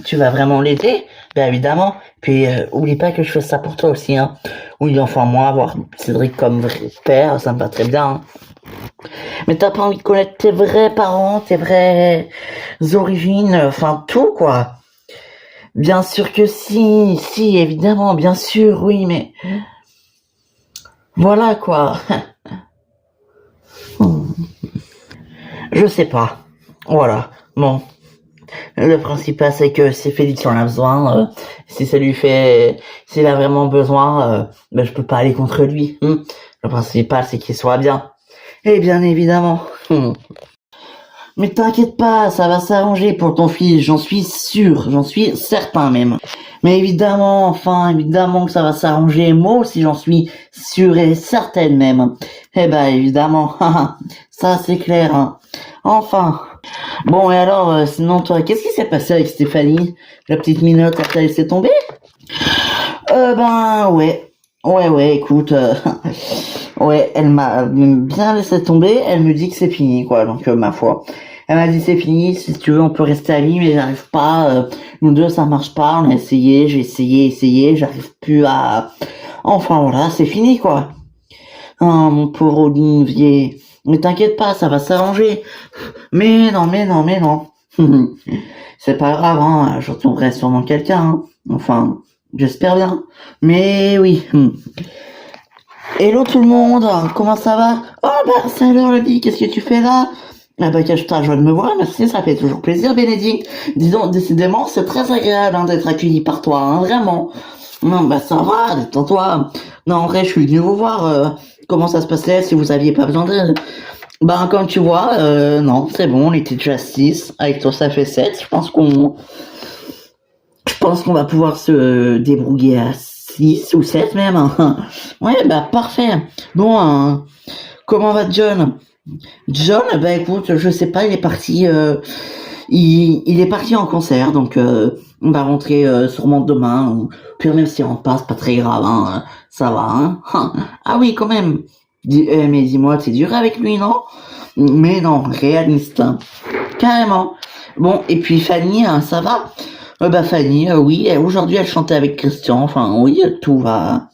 tu vas vraiment l'aider? Bien évidemment. Puis oublie pas que je fais ça pour toi aussi, hein. Oui, enfin moi, avoir Cédric comme vrai père, ça me va très bien. Hein. Mais t'as pas envie de connaître tes vrais parents, tes vraies origines, enfin tout quoi. Bien sûr que si, évidemment, bien sûr, oui, mais voilà quoi. Je sais pas. Voilà. Bon. Le principal c'est que si Félix en a besoin, si ça lui fait, s'il a vraiment besoin, je peux pas aller contre lui. Le principal c'est qu'il soit bien. Et bien évidemment. Mais t'inquiète pas, ça va s'arranger pour ton fils, j'en suis sûr, j'en suis certain même. Mais évidemment que ça va s'arranger, moi aussi j'en suis sûr et certaine même. Eh évidemment, ça c'est clair. Hein. Enfin. Bon et alors, sinon toi, qu'est-ce qui s'est passé avec Stéphanie? La petite minotte, elle t'a laissé tomber? Ouais, écoute, ouais, elle m'a bien laissé tomber, elle me dit que c'est fini, quoi, donc ma foi. Elle m'a dit c'est fini, si tu veux on peut rester amis, mais j'arrive pas, nous deux ça marche pas, on a essayé, j'ai essayé, j'arrive plus à... Enfin voilà, c'est fini, quoi. Oh, mon pauvre Olivier. Mais t'inquiète pas, ça va s'arranger. Mais non. C'est pas grave, hein, je retrouverai sûrement quelqu'un, hein. Enfin... J'espère bien. Mais oui. Hello tout le monde, comment ça va? Oh salut Lily, qu'est-ce que tu fais là? Cache-toi, joie de me voir, merci, ça fait toujours plaisir Bénédicte. Dis donc, décidément, c'est très agréable hein, d'être accueilli par toi, hein, vraiment. Non, ça va, détends-toi. Non, en vrai, je suis venu vous voir comment ça se passait, si vous aviez pas besoin d'aide. Comme tu vois, non, c'est bon, on était déjà 6, avec toi ça fait 7, je pense qu'on va pouvoir se débrouiller à 6 ou 7 même. Ouais, parfait. Bon, comment va John? John, écoute, je sais pas, il est parti, il est parti en concert, donc on va rentrer sûrement demain. Puis même si on rentre pas, c'est pas très grave, hein, ça va. Hein. Ah oui, quand même. Mais dis-moi, t'es dur avec lui, non? Mais non, réaliste, hein. Carrément. Bon, et puis Fanny, ça va? Bah Fanny, oui, aujourd'hui elle chantait avec Christian, enfin oui, tout va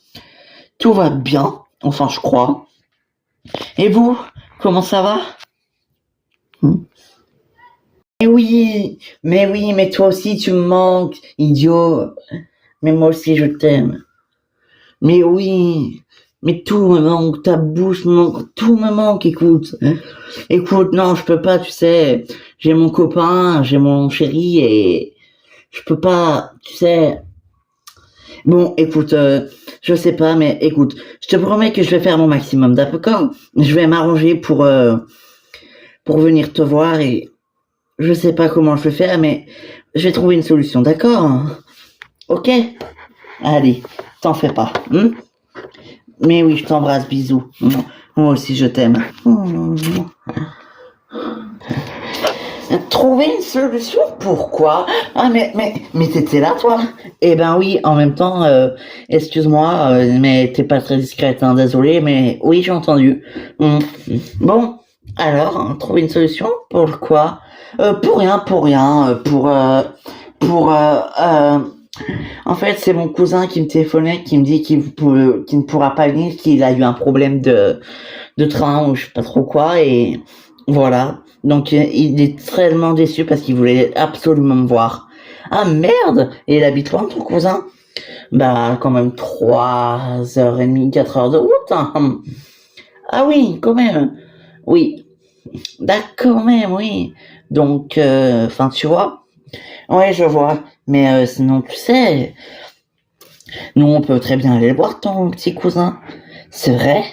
bien, enfin je crois. Et vous, comment ça va? Hmm. Mais oui, mais toi aussi tu me manques, idiot. Mais moi aussi je t'aime. Mais oui, mais tout me manque, ta bouche me manque, tout me manque, écoute. Écoute, non, je peux pas, tu sais, j'ai mon copain, j'ai mon chéri et je peux pas, tu sais. Bon, écoute, je sais pas, mais écoute, je te promets que je vais faire mon maximum, d'accord? Je vais m'arranger pour venir te voir et je sais pas comment je vais faire, mais je vais trouver une solution, d'accord? Ok? Allez, t'en fais pas. Mais oui, je t'embrasse, bisous. Moi aussi, je t'aime. Trouver une solution? Pourquoi? Ah, mais t'étais là, toi? Eh ben oui, en même temps, excuse-moi, mais t'es pas très discrète, hein, désolé, mais oui, j'ai entendu. Bon, alors, trouver une solution? Pourquoi? Pour rien, en fait, c'est mon cousin qui me téléphonait, qui me dit qu'il ne pourra pas venir, qu'il a eu un problème de train ou je sais pas trop quoi, et voilà. Donc, il est tellement déçu parce qu'il voulait absolument me voir. Ah merde! Et il habite loin, ton cousin? Bah, quand même 3h30, 4 heures de route, hein. Ah oui, quand même. Oui. D'accord, même, oui. Donc, enfin, tu vois. Ouais, je vois. Mais sinon, tu sais, nous, on peut très bien aller le voir, ton petit cousin. C'est vrai?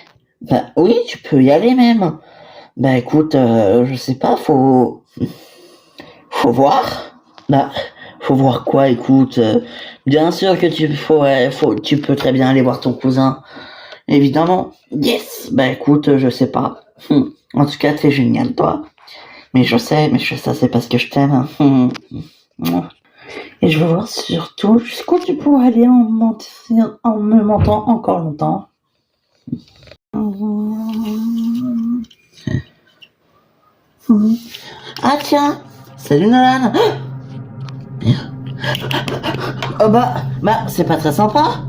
Bah oui, tu peux y aller même. Bah écoute, je sais pas, faut voir. Bah, faut voir quoi, écoute. Bien sûr que tu peux très bien aller voir ton cousin. Évidemment. Yes! Bah écoute, je sais pas. En tout cas, t'es génial, toi. Mais je sais, ça c'est parce que je t'aime. Et je veux voir surtout jusqu'où tu pourrais aller en me mentant encore longtemps. Ah tiens, salut Nolan. Oh bah, c'est pas très sympa.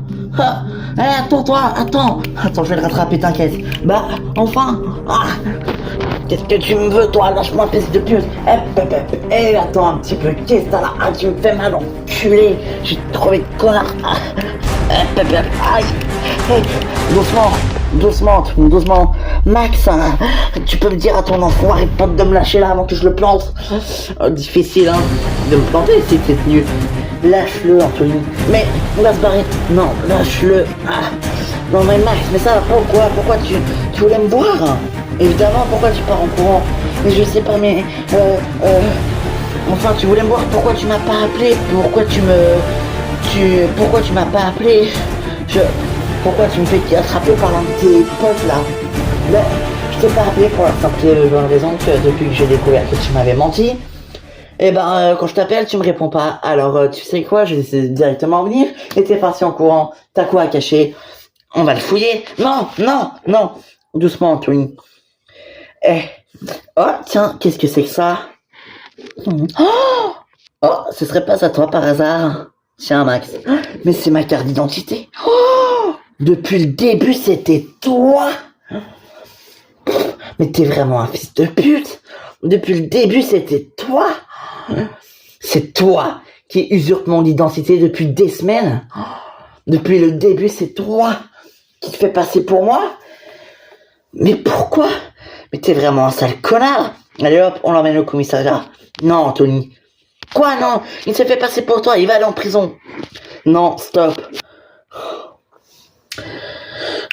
Attends, je vais le rattraper, t'inquiète. Bah, enfin. Qu'est-ce que tu me veux, toi? Lâche-moi, fils de pute. Attends un petit peu. Qu'est-ce que t'as là? Tu me fais mal, enculé. J'ai trouvé de connard. Aïe. Doucement. Max, tu peux me dire à ton enfoiré pote de me lâcher là avant que je le plante? Difficile, hein, de me planter si t'es tenu. Lâche-le, Anthony. Mais, on va se barrer. Non, lâche-le. Non mais Max, mais ça, pourquoi tu voulais me voir? Évidemment, pourquoi tu pars en courant? Mais je sais pas, mais enfin, tu voulais me voir, pourquoi tu m'as pas appelé? Pourquoi tu m'as pas appelé? Pourquoi tu me fais attraper par l'un de tes potes là? Mais je t'ai pas appelé pour la simple bonne raison que depuis que j'ai découvert que tu m'avais menti, et ben quand je t'appelle tu me réponds pas. Alors tu sais quoi, je vais essayer de directement venir et t'es parti en courant. T'as quoi à cacher? On va le fouiller. Non. Doucement, Anthony. Oh tiens, qu'est-ce que c'est que ça? Oh, ce serait pas à toi par hasard? Tiens Max, mais c'est ma carte d'identité. Depuis le début c'était toi. Mais t'es vraiment un fils de pute. Depuis le début c'était toi. C'est toi qui usurpe mon identité depuis des semaines. Depuis le début c'est toi qui te fais passer pour moi. Mais pourquoi? Mais t'es vraiment un sale connard. Allez hop, on l'emmène au commissariat. Non, Anthony. Quoi, non? Il se fait passer pour toi, il va aller en prison. Non, stop.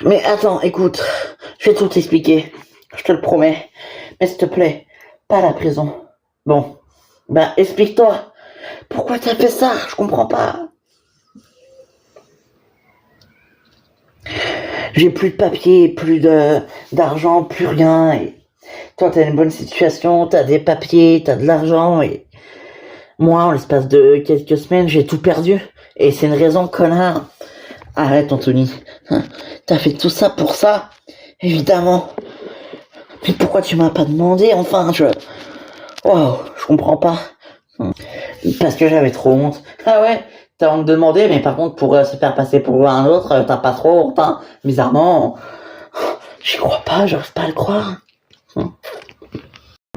Mais attends, écoute, je vais tout t'expliquer. Je te le promets. Mais s'il te plaît, pas à la prison. Bon, bah explique-toi. Pourquoi t'as fait ça? Je comprends pas. J'ai plus de papier, plus d'argent, plus rien. Et toi, t'as une bonne situation, t'as des papiers, t'as de l'argent. Et moi, en l'espace de quelques semaines, j'ai tout perdu. Et c'est une raison, connard. Arrête, Anthony. T'as fait tout ça pour ça? Évidemment. Mais pourquoi tu m'as pas demandé? Enfin, je comprends pas. Parce que j'avais trop honte. Ah ouais, t'as honte de demander, mais par contre, pour se faire passer pour un autre, t'as pas trop honte, hein. Bizarrement, j'y crois pas, j'ose pas le croire.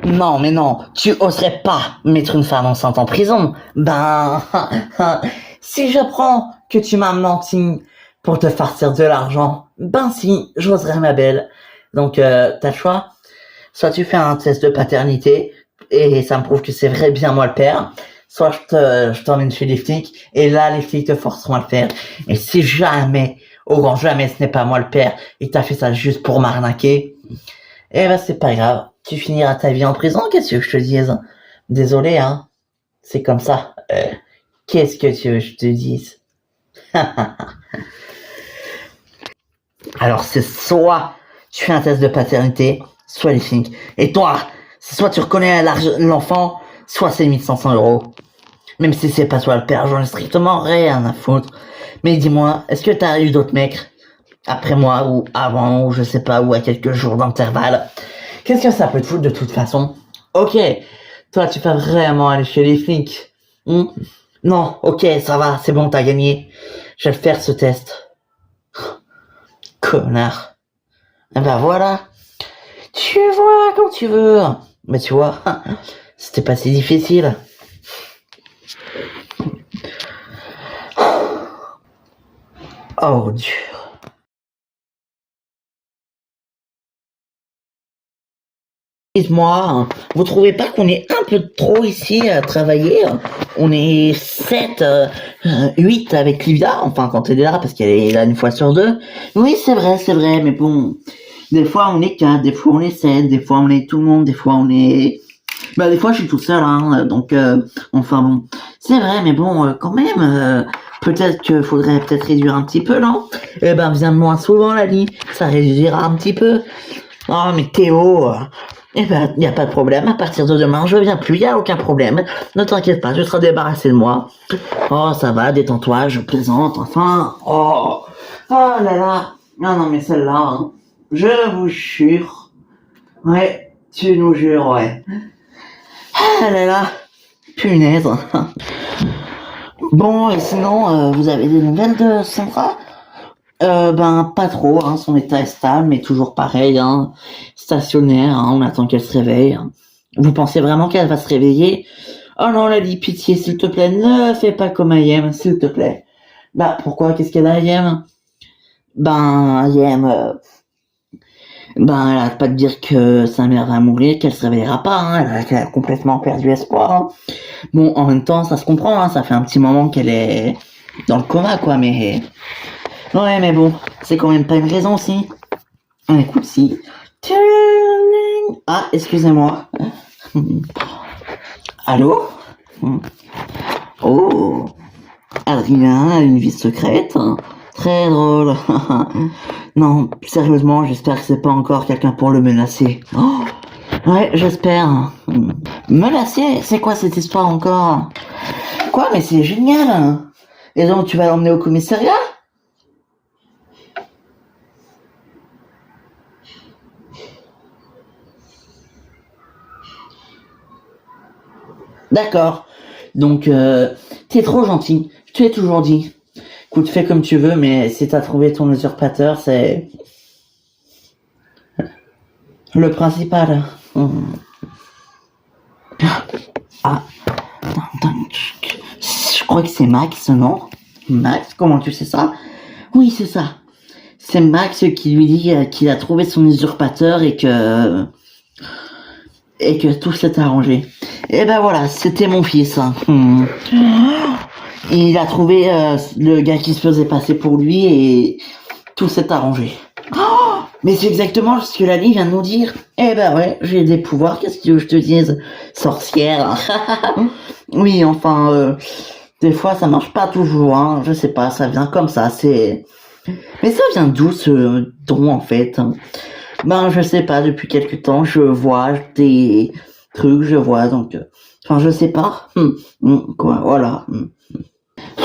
Non, mais non, tu oserais pas mettre une femme enceinte en prison. Ben, si j'apprends que tu m'as menti pour te farcir de l'argent, ben si, j'oserais, ma belle. Donc, t'as le choix. Soit tu fais un test de paternité, et ça me prouve que c'est vrai bien moi le père, soit je t'emmène chez les flics, et là, les flics te forceront à le faire. Et si jamais, au grand jamais, ce n'est pas moi le père, et que t'as fait ça juste pour m'arnaquer, eh ben, c'est pas grave. Tu finiras ta vie en prison, qu'est-ce que je te dise? Désolé, hein. C'est comme ça. Qu'est-ce que tu veux que je te dise? Alors, c'est soit tu fais un test de paternité, soit les flics. Et toi, c'est soit tu reconnais l'enfant, soit c'est 1500 euros. Même si c'est pas toi le père, j'en ai strictement rien à foutre. Mais dis-moi, est-ce que t'as eu d'autres mecs après moi, ou avant, ou je sais pas, ou à quelques jours d'intervalle? Qu'est-ce que ça peut te foutre de toute façon? Ok, toi tu vas vraiment aller chez les flics. Non, ok, ça va, c'est bon, t'as gagné. Je vais faire ce test. Connard. Eh ben voilà. Tu vois quand tu veux. Mais tu vois, c'était pas si difficile. Oh, dur. Dites-moi, vous trouvez pas qu'on est un peu trop ici à travailler? On est 7, 8 avec Livia, enfin quand elle est là, parce qu'elle est là une fois sur deux. Oui, c'est vrai, mais bon, des fois on est 4, des fois on est 7, des fois on est tout le monde, des fois on est... Bah des fois je suis tout seul, hein, donc enfin bon, c'est vrai, mais bon, quand même, peut-être qu'il faudrait peut-être réduire un petit peu, non? Eh ben viens de moins souvent, Lali, ça réduira un petit peu. Oh mais Théo... Eh ben, y a pas de problème, à partir de demain, je viens plus, y a aucun problème. Ne t'inquiète pas, je serai débarrassé de moi. Oh, ça va, détends-toi, je plaisante, enfin. Oh là là. Non, mais celle-là, hein, je vous jure. Ouais, tu nous jures, ouais. Ah là là, punaise. Bon, et sinon, vous avez des nouvelles de Sandra? Ben pas trop, hein, son état est stable, mais toujours pareil, hein, stationnaire, hein, on attend qu'elle se réveille. Vous pensez vraiment qu'elle va se réveiller? Oh non, Lali, pitié, s'il te plaît, ne fais pas comme Ayem, s'il te plaît. Bah pourquoi? Qu'est-ce qu'elle a, Ayem? Ben Ayem, ben elle arrête pas de dire que sa mère va mourir, qu'elle se réveillera pas, hein, elle a complètement perdu espoir. Hein. Bon, en même temps, ça se comprend, hein, ça fait un petit moment qu'elle est dans le coma, quoi, mais... Ouais, mais bon, c'est quand même pas une raison, si. Écoute, si. Ah, excusez-moi. Allô? Oh, Adrien a une vie secrète. Très drôle. Non, sérieusement, j'espère que c'est pas encore quelqu'un pour le menacer. Oh, ouais, j'espère. Menacer? C'est quoi cette histoire encore? Quoi? Mais c'est génial. Et donc, tu vas l'emmener au commissariat? D'accord. Donc, t'es trop gentil. Je te l'ai toujours dit. Écoute, fais comme tu veux, mais si t'as trouvé ton usurpateur, c'est le principal. Ah, attends, je crois que c'est Max, non? Max, comment tu sais ça? Oui, c'est ça. C'est Max qui lui dit qu'il a trouvé son usurpateur et que tout s'est arrangé. Et ben voilà, c'était mon fils. Il a trouvé le gars qui se faisait passer pour lui et tout s'est arrangé. Oh, mais c'est exactement ce que Lali vient de nous dire. Eh ben ouais, j'ai des pouvoirs, qu'est-ce que je te dise? Sorcière. Oui, enfin, des fois ça marche pas toujours, hein. Je sais pas, ça vient comme ça, c'est... Mais ça vient d'où ce don en fait? Ben je sais pas, depuis quelque temps je vois des trucs, je vois donc... Enfin je sais pas. Quoi, voilà.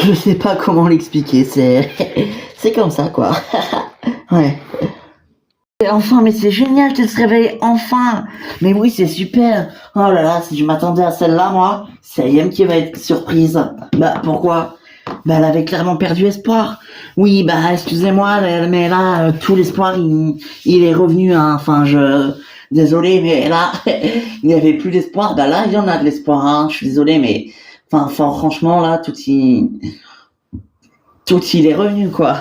Je sais pas comment l'expliquer, c'est comme ça quoi. Ouais. Et enfin, mais c'est génial, tu te réveilles enfin. Mais oui, c'est super. Oh là là, si je m'attendais à celle-là, moi, c'est Ayem qui va être surprise. Bah, pourquoi? Bah, elle avait clairement perdu espoir. Oui, bah, excusez-moi, mais là, tout l'espoir, il est revenu, hein. Enfin, désolé, mais là, il n'y avait plus d'espoir. Bah là, il y en a de l'espoir, hein. Je suis désolé, mais, enfin, franchement, là, tout il est revenu, quoi.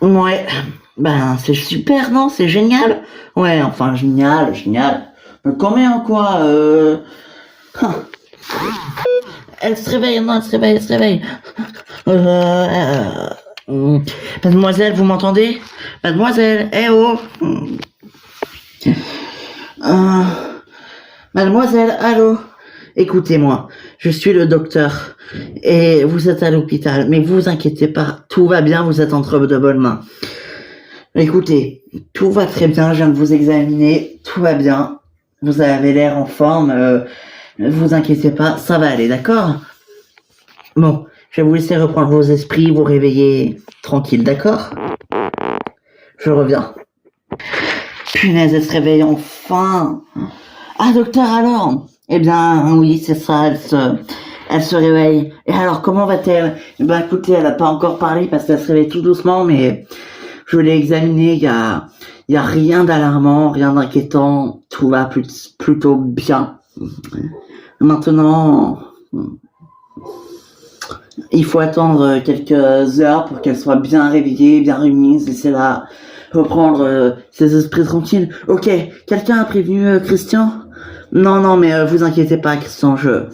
Ouais, ben c'est super, non? C'est génial. Ouais, enfin génial, génial. Mais combien quoi? Hein. Elle se réveille, non, elle se réveille, elle se réveille. Mademoiselle, vous m'entendez? Mademoiselle, eh oh. Euh, Mademoiselle, allô? Écoutez-moi, je suis le docteur et vous êtes à l'hôpital, mais vous inquiétez pas, tout va bien, vous êtes entre de bonnes mains. Écoutez, tout va très bien, je viens de vous examiner, tout va bien, vous avez l'air en forme, vous inquiétez pas, ça va aller, d'accord? Bon, je vais vous laisser reprendre vos esprits, vous réveiller tranquille, d'accord? Je reviens. Punaise, elle se réveille enfin. Ah, docteur, alors? Eh bien, oui, c'est ça, elle se réveille. Et alors, comment va-t-elle? Eh ben, écoutez, elle n'a pas encore parlé parce qu'elle se réveille tout doucement, mais je l'ai examinée, il y a rien d'alarmant, rien d'inquiétant, tout va plutôt bien. Maintenant, il faut attendre quelques heures pour qu'elle soit bien réveillée, bien remise, et c'est là reprendre ses esprits tranquilles. Ok, quelqu'un a prévenu Christian? Non, mais vous inquiétez pas, Christian, je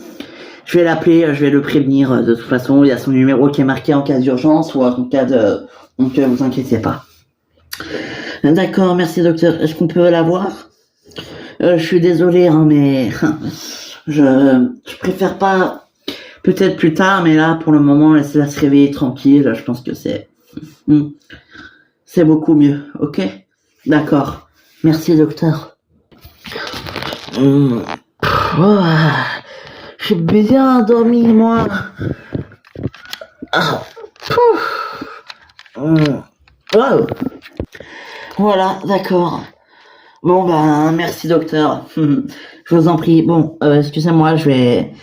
vais l'appeler, je vais le prévenir. De toute façon, il y a son numéro qui est marqué en cas d'urgence ou en cas de... Donc, vous inquiétez pas. D'accord, merci docteur. Est-ce qu'on peut la voir? Je suis désolé, hein, mais je préfère pas. Peut-être plus tard, mais là, pour le moment, laissez-la se réveiller tranquille. Je pense que c'est beaucoup mieux, ok? D'accord. Merci, docteur. Oh, j'ai bien dormi, moi. Ah. Wow. Voilà, d'accord. Bon, ben, merci, docteur. Je vous en prie. Bon, excusez-moi, j'ai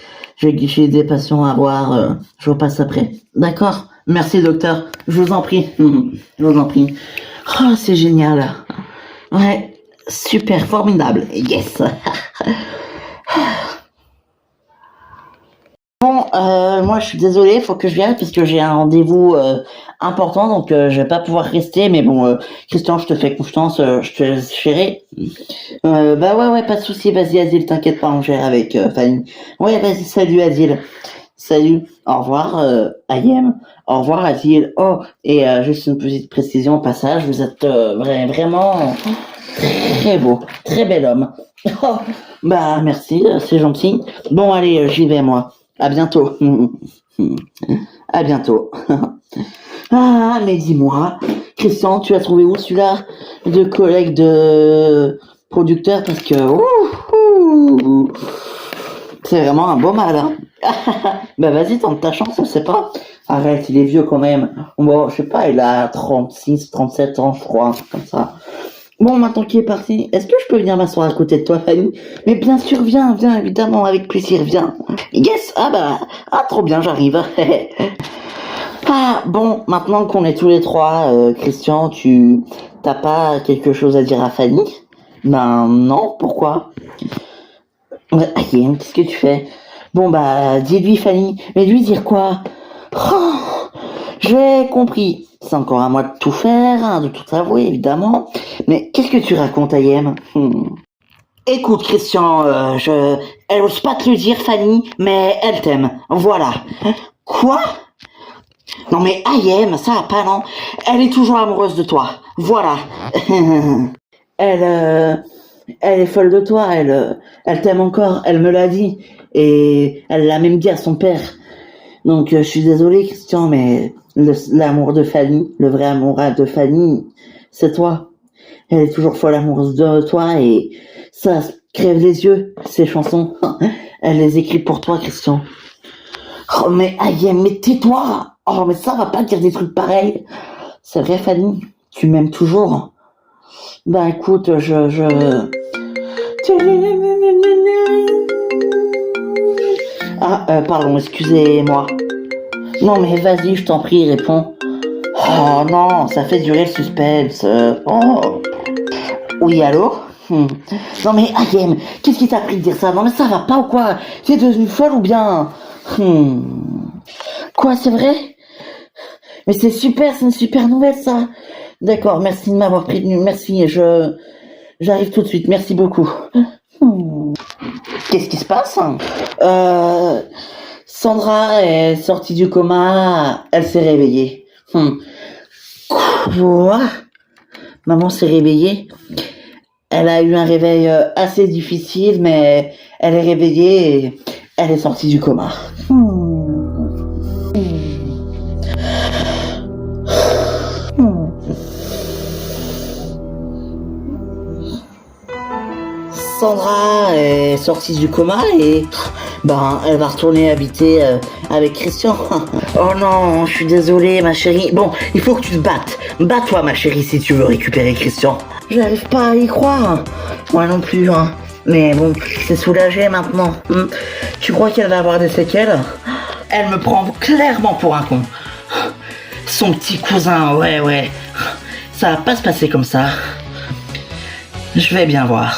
des patients à voir. Je vous passe après. D'accord? Merci, docteur. Je vous en prie. Je vous en prie. Oh, c'est génial. Ouais, super, formidable. Yes. Bon, moi je suis désolée, faut que je vienne parce que j'ai un rendez-vous important, donc je vais pas pouvoir rester. Mais bon, Christian, je te fais confiance, je te laisse gérer. Bah ouais, pas de souci. Vas-y, Adil, t'inquiète pas, on gère avec Fanny. Ouais, vas-y, salut Adil. Salut, au revoir Ayem, au revoir Adil. Oh, et juste une petite précision au passage, vous êtes vraiment très beau, très bel homme. Oh, bah merci, c'est gentil. Bon, allez, j'y vais moi. À bientôt. À bientôt. Ah, mais dis-moi, Christian, tu as trouvé où celui-là de collègue de producteur? Parce que c'est vraiment un beau mal, hein. Bah vas-y, tente ta chance, on sait pas. Arrête, il est vieux quand même. Bon, je sais pas, il a 36, 37 ans, je crois, un truc comme ça. Bon, maintenant qu'il est parti, est-ce que je peux venir m'asseoir à côté de toi, Fanny? Mais bien sûr, viens, évidemment, avec plaisir, viens. Yes, trop bien, j'arrive. Ah, bon, maintenant qu'on est tous les trois, Christian, t'as pas quelque chose à dire à Fanny? Ben non, pourquoi? Ouais, qu'est-ce que tu fais? Bon, bah, dis-lui, Fanny. Mais lui dire quoi? Oh, j'ai compris. C'est encore à moi de tout faire, hein, de tout avouer, évidemment. Mais qu'est-ce que tu racontes, Ayem? Écoute, Christian, elle ose pas te le dire, Fanny, mais elle t'aime. Voilà. Quoi? Non mais Ayem, ça va pas, non? Elle est toujours amoureuse de toi. Voilà. Elle est folle de toi, elle t'aime encore, elle me l'a dit. Et elle l'a même dit à son père. Donc je suis désolé, Christian, mais l'amour de Fanny, le vrai amour de Fanny, c'est toi. Elle est toujours folle amoureuse de toi et ça crève les yeux, ces chansons. Elle les écrit pour toi, Christian. Oh mais Ayem, mais tais-toi. Oh mais ça va pas dire des trucs pareils. C'est vrai, Fanny, tu m'aimes toujours. Ben écoute, Ah, pardon, excusez-moi. Non mais vas-y, je t'en prie, réponds. Oh non, ça fait durer le suspense. Oh. Oui, allô? Non mais Ayem, qu'est-ce qui t'a pris de dire ça? Non mais ça va pas ou quoi? T'es devenue folle ou bien? Quoi, c'est vrai? Mais c'est super, c'est une super nouvelle ça. D'accord, merci de m'avoir prévenu, merci, j'arrive tout de suite, merci beaucoup. Qu'est-ce qui se passe? Sandra est sortie du coma, elle s'est réveillée. Quoi? Maman s'est réveillée. Elle a eu un réveil assez difficile, mais elle est réveillée et elle est sortie du coma. Sandra est sortie du coma et elle va retourner habiter avec Christian. Oh non, je suis désolée ma chérie. Bon, il faut que tu te battes. Bats-toi ma chérie si tu veux récupérer Christian. J'arrive pas à y croire. Moi non plus, hein. Mais bon, c'est soulagé maintenant. Tu crois qu'elle va avoir des séquelles? Elle me prend clairement pour un con. Son petit cousin, ouais. Ça va pas se passer comme ça. Je vais bien voir.